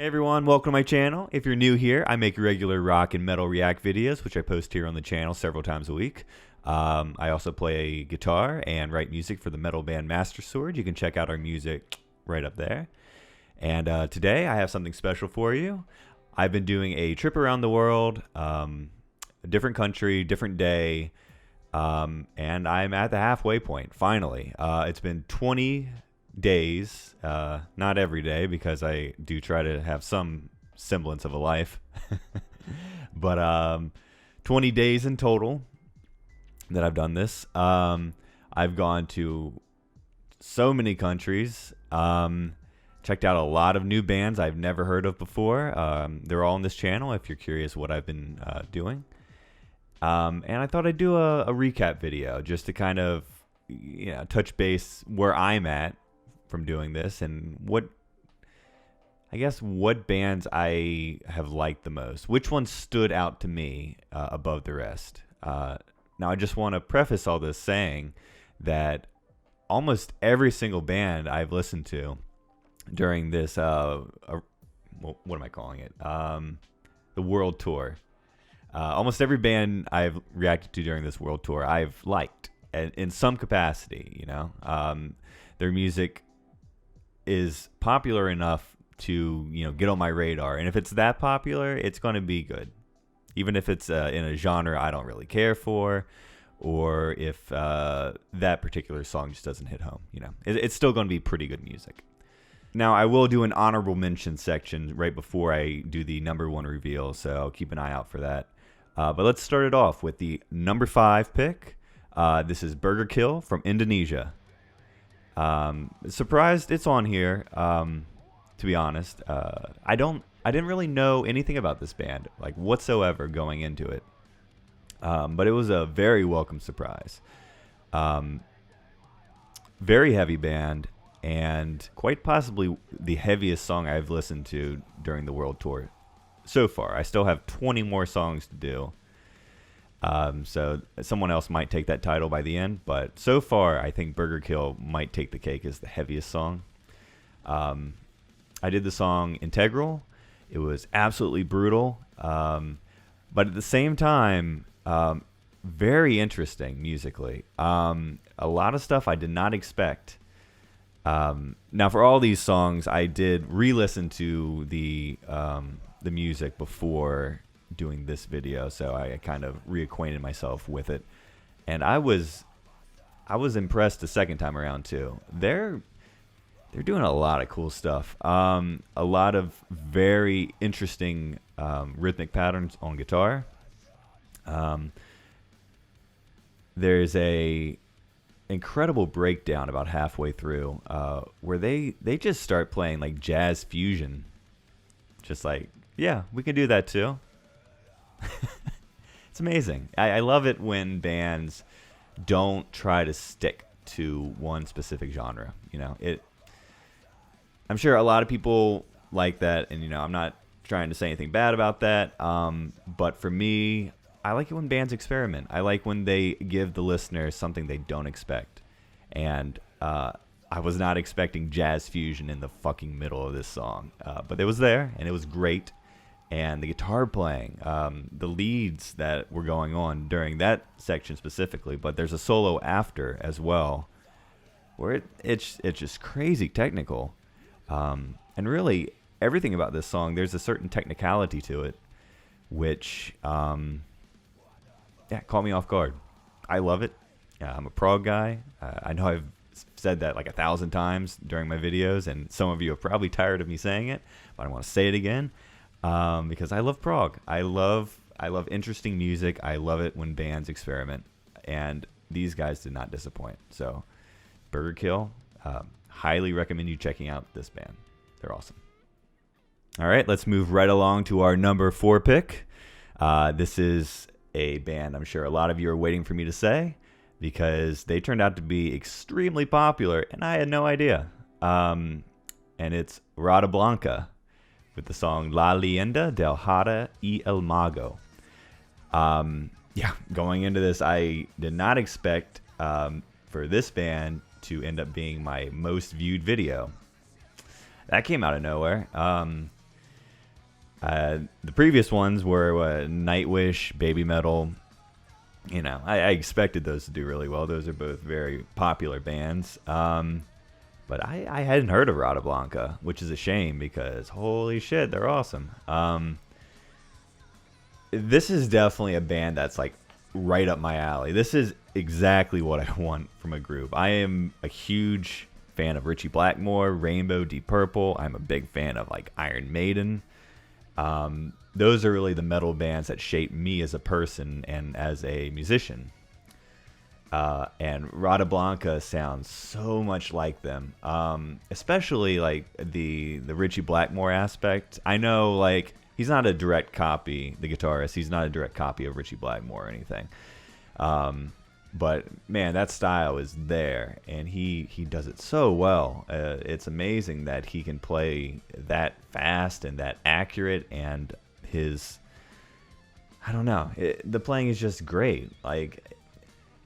Hey everyone, welcome to my channel. If you're new here, I make regular rock and metal react videos, which I post here on the channel several times a week. I also play guitar and write music for the metal band Master Sword. You can check out our music right up there. And today I have something special for you. I've been doing a trip around the world, a different country, different day, and I'm at the halfway point, finally. It's been 20 days, not every day because I do try to have some semblance of a life, but 20 days in total that I've done this. I've gone to so many countries, checked out a lot of new bands I've never heard of before. They're all on this channel if you're curious what I've been doing. And I thought I'd do a recap video just to kind of touch base where I'm at from doing this and what bands I have liked the most. Which ones stood out to me above the rest. Now I just want to preface all this saying that almost every single band I've listened to during this what am I calling it? The world tour. Almost every band I've reacted to during this world tour I've liked in some capacity, their music is popular enough to get on my radar, and if it's that popular, it's going to be good, even if it's in a genre I don't really care for, or if that particular song just doesn't hit home. It's still going to be pretty good music. Now I will do an honorable mention section right before I do the number one reveal, so keep an eye out for that. But let's start it off with the number 5 pick. This is Burgerkill from Indonesia. Surprised it's on here, to be honest. I didn't really know anything about this band, like whatsoever, going into it. But it was a very welcome surprise. Very heavy band, and quite possibly the heaviest song I've listened to during the world tour so far. I still have 20 more songs to do. So someone else might take that title by the end, but so far I think Burgerkill might take the cake as the heaviest song. I did the song Integral. It was absolutely brutal, but at the same time, very interesting musically. A lot of stuff I did not expect. Now for all these songs, I did re-listen to the music before doing this video, so I kind of reacquainted myself with it, and I was impressed the second time around too. They're doing a lot of cool stuff, a lot of very interesting rhythmic patterns on guitar. There's a incredible breakdown about halfway through where they just start playing like jazz fusion, just like, yeah, we can do that too. It's amazing. I love it when bands don't try to stick to one specific genre. I'm sure a lot of people like that, and I'm not trying to say anything bad about that. But for me, I like it when bands experiment. I like when they give the listener something they don't expect. And I was not expecting jazz fusion in the fucking middle of this song, but it was there, and it was great. And the guitar playing, the leads that were going on during that section specifically, but there's a solo after as well, where it's just crazy technical, and really everything about this song, there's a certain technicality to it, which caught me off guard. I love it. I'm a prog guy. I know I've said that like 1,000 times during my videos, and some of you are probably tired of me saying it, but I want to say it again. Because I love prog. I love interesting music. I love it when bands experiment, and these guys did not disappoint. So, Burgerkill, highly recommend you checking out this band. They're awesome. All right, let's move right along to our number 4 pick. This is a band I'm sure a lot of you are waiting for me to say, because they turned out to be extremely popular, and I had no idea. And it's Rata Blanca, with the song La Leyenda del Hada y el Mago. Going into this, I did not expect for this band to end up being my most viewed video. That came out of nowhere. The previous ones were Nightwish, Baby Metal. You know, I expected those to do really well. Those are both very popular bands. But I hadn't heard of Rata Blanca, which is a shame because holy shit, they're awesome. This is definitely a band that's like right up my alley. This is exactly what I want from a group. I am a huge fan of Richie Blackmore, Rainbow, Deep Purple. I'm a big fan of like Iron Maiden. Those are really the metal bands that shape me as a person and as a musician. And Rata Blanca sounds so much like them, especially like the Richie Blackmore aspect. I know like he's not a direct copy, the guitarist. He's not a direct copy of Richie Blackmore or anything. But man, that style is there, and he does it so well. It's amazing that he can play that fast and that accurate, and I don't know, the playing is just great. Like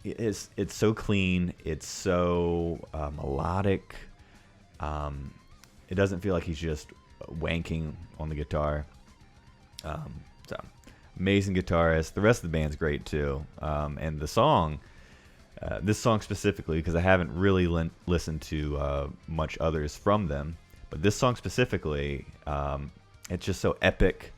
it's so clean, it's so melodic. It doesn't feel like he's just wanking on the guitar. So amazing guitarist. The rest of the band's great too. And the song. This song specifically, because I haven't really listened to much others from them, but this song specifically, it's just so epic.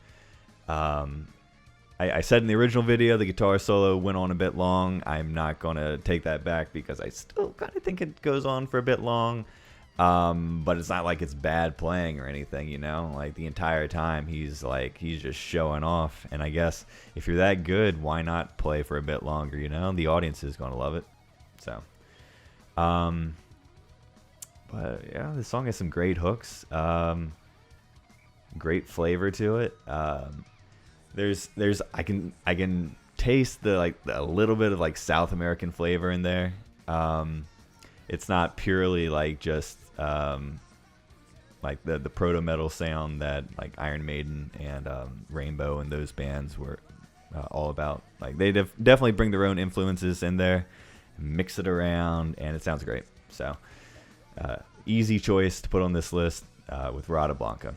I said in the original video, the guitar solo went on a bit long. I'm not going to take that back because I still kind of think it goes on for a bit long. But it's not like it's bad playing or anything, you know? Like the entire time he's just showing off. And I guess if you're that good, why not play for a bit longer, you know? The audience is going to love it. So, but yeah, this song has some great hooks, great flavor to it. I can taste the a little bit of like South American flavor in there. It's not purely like just like the proto metal sound that like Iron Maiden and Rainbow and those bands were all about. Like they definitely bring their own influences in there, mix it around, and it sounds great. So easy choice to put on this list with Rata Blanca.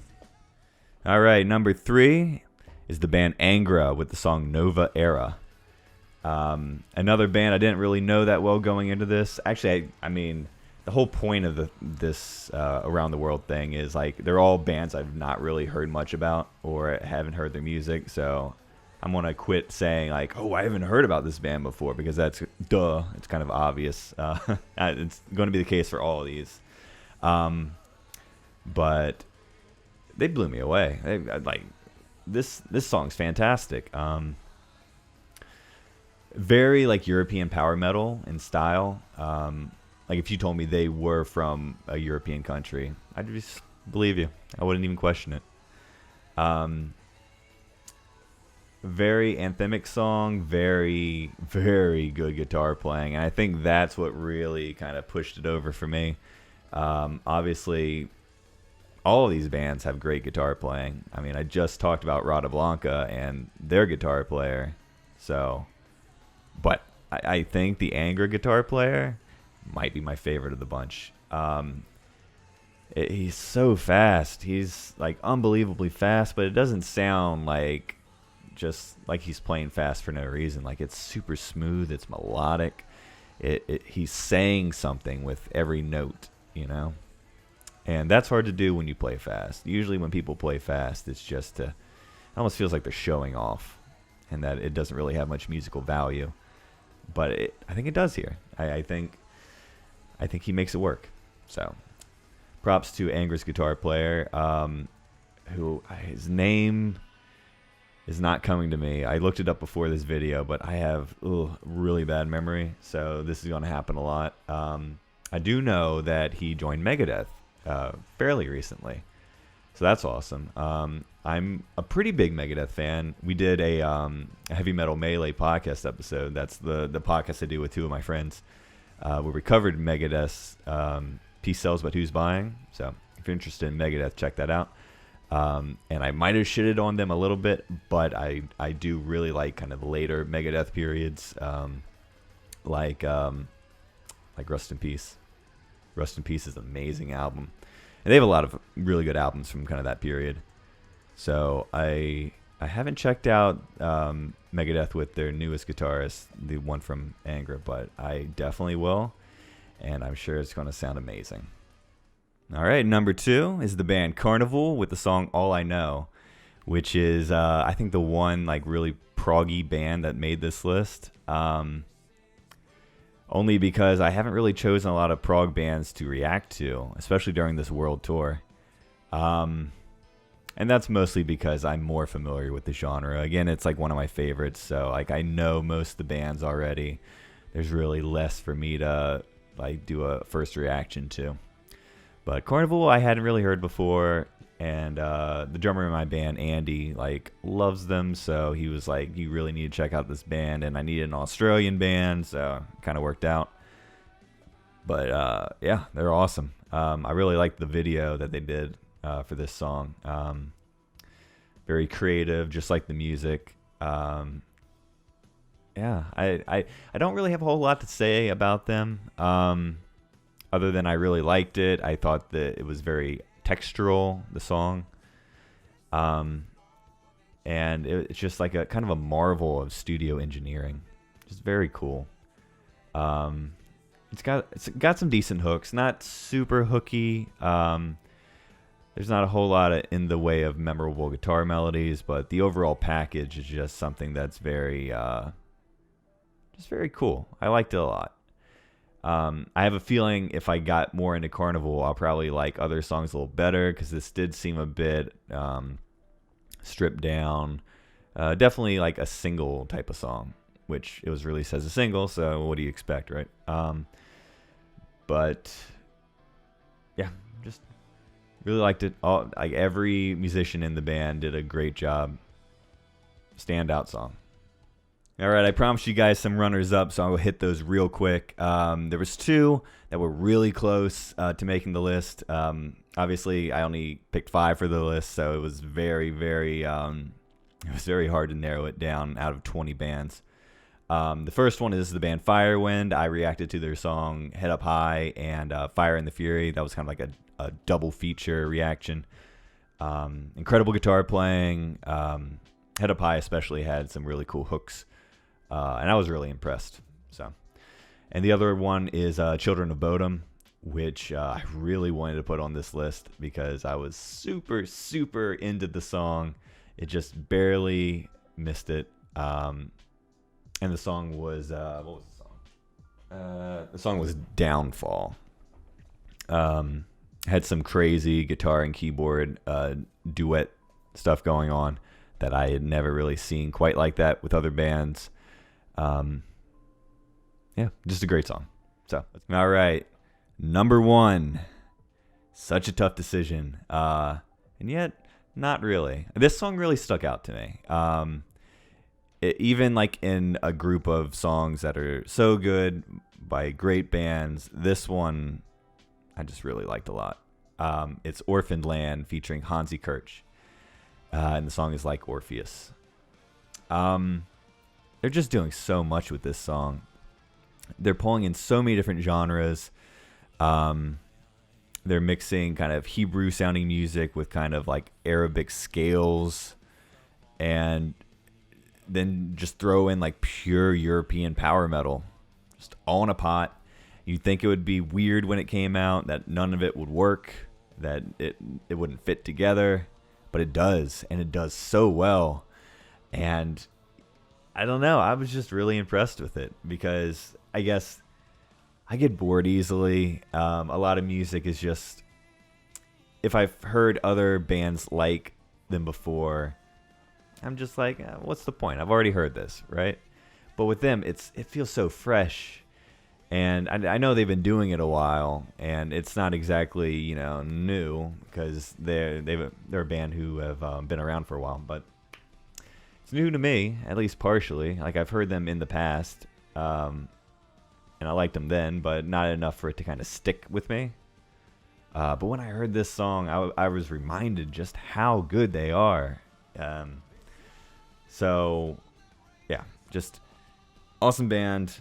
All right, number 3 is the band Angra with the song Nova Era. Another band I didn't really know that well going into this. Actually, I mean, the whole point of this Around the World thing is like they're all bands I've not really heard much about or haven't heard their music. So I'm going to quit saying like, oh, I haven't heard about this band before, because that's duh. It's kind of obvious. It's going to be the case for all of these. But they blew me away. This song's fantastic. Very like European power metal in style. Like if you told me they were from a European country, I'd just believe you. I wouldn't even question it. Very anthemic song, very, very good guitar playing. And I think that's what really kind of pushed it over for me. Obviously, all of these bands have great guitar playing. I mean, I just talked about Rata Blanca and their guitar player. So, but I think the Angra guitar player might be my favorite of the bunch. He's so fast. He's like unbelievably fast, but it doesn't sound like just like he's playing fast for no reason. Like it's super smooth. It's melodic. He's saying something with every note, you know? And that's hard to do when you play fast. Usually when people play fast, it's just it almost feels like they're showing off and that it doesn't really have much musical value. But I think it does here. I think he makes it work. So props to Angra's guitar player, who his name is not coming to me. I looked it up before this video, but I have really bad memory, so this is going to happen a lot. I do know that he joined Megadeth fairly recently, so that's awesome. I'm a pretty big Megadeth fan. We did a Heavy Metal Melee podcast episode. That's the podcast I do with two of my friends, where we covered Megadeth's Peace Sells But Who's Buying. So if you're interested in Megadeth, check that out. And I might have shitted on them a little bit, but I do really like kind of the later Megadeth periods, like Rust in Peace. Rust in Peace is an amazing album, and they have a lot of really good albums from kind of that period. So I haven't checked out Megadeth with their newest guitarist, the one from Angra, but I definitely will, and I'm sure it's going to sound amazing. All right, number 2 is the band Karnivool with the song All I Know, which is, I think, the one like really proggy band that made this list. Only because I haven't really chosen a lot of prog bands to react to, especially during this world tour. And that's mostly because I'm more familiar with the genre. Again, it's like one of my favorites, so like I know most of the bands already. There's really less for me to like do a first reaction to. But Karnivool I hadn't really heard before, and the drummer in my band, Andy, like loves them, so he was like, you really need to check out this band, and I needed an Australian band, so it kind of worked out. But yeah, they're awesome. I really liked the video that they did for this song. Very creative, just like the music. Yeah, I don't really have a whole lot to say about them. Other than I really liked it. I thought that it was very textural, the song. And it's just like a kind of a marvel of studio engineering. Just very cool. It's got some decent hooks, not super hooky. There's not a whole lot in the way of memorable guitar melodies, but the overall package is just something that's very cool. I liked it a lot. I have a feeling if I got more into Karnivool, I'll probably like other songs a little better, because this did seem a bit stripped down. Definitely like a single type of song, which it was released as a single, so what do you expect, right? But yeah, just really liked it. Like every musician in the band did a great job. Standout song. All right, I promised you guys some runners up, so I'll hit those real quick. There was 2 that were really close to making the list. Obviously, I only picked 5 for the list, so it was very, very, it was very hard to narrow it down out of 20 bands. The first one is the band Firewind. I reacted to their song Head Up High and Fire and the Fury. That was kind of like a double feature reaction. Incredible guitar playing. Head Up High especially had some really cool hooks. And I was really impressed. So, and the other one is Children of Bodom, which I really wanted to put on this list because I was super, super into the song. It just barely missed it. And the song was, what was the song? The song was Downfall. Had some crazy guitar and keyboard duet stuff going on that I had never really seen quite like that with other bands. Yeah, just a great song. So, all right, number 1. Such a tough decision, and yet not really. This song really stuck out to me. Even like in a group of songs that are so good by great bands, this one I just really liked a lot. It's Orphaned Land featuring Hansi Kirch, and the song is Like Orpheus. They're just doing so much with this song. They're pulling in so many different genres. They're mixing kind of Hebrew sounding music with kind of like Arabic scales, and then just throw in like pure European power metal, just all in a pot. You'd think it would be weird when it came out, that none of it would work, that it wouldn't fit together, but it does, and it does so well. And I don't know, I was just really impressed with it because I guess I get bored easily. A lot of music is just, if I've heard other bands like them before, I'm just like, what's the point? I've already heard this, right? But with them, it feels so fresh. And I know they've been doing it a while, and it's not exactly, new, because they're a band who have been around for a while, but it's new to me, at least partially. Like, I've heard them in the past, and I liked them then, but not enough for it to kind of stick with me. But when I heard this song, I was reminded just how good they are. So, yeah, just awesome band.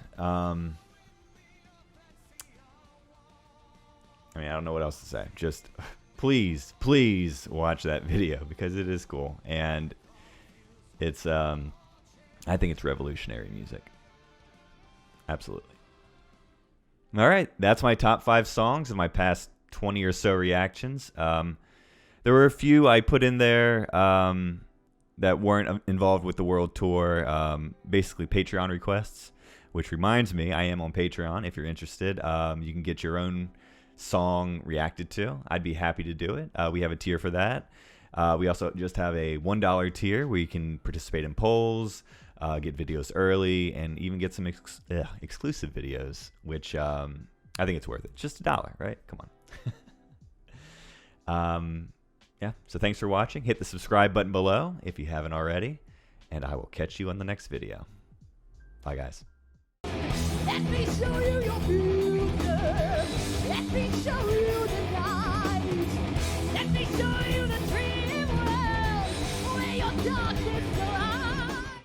I don't know what else to say. Just please watch that video because it is cool, and it's I think it's revolutionary music. Absolutely. All right, that's my top 5 songs of my past 20 or so reactions. There were a few I put in there that weren't involved with the world tour, basically Patreon requests, which reminds me, I am on Patreon if you're interested. You can get your own song reacted to. I'd be happy to do it. We have a tier for that. We also just have a $1 tier where you can participate in polls, get videos early, and even get some exclusive videos, which I think it's worth it. Just $1, right? Come on. Yeah, so thanks for watching. Hit the subscribe button below if you haven't already, and I will catch you on the next video. Bye, guys. Let me show you your future. Let me show you the light. Let me show you the dream world where your darkness goes.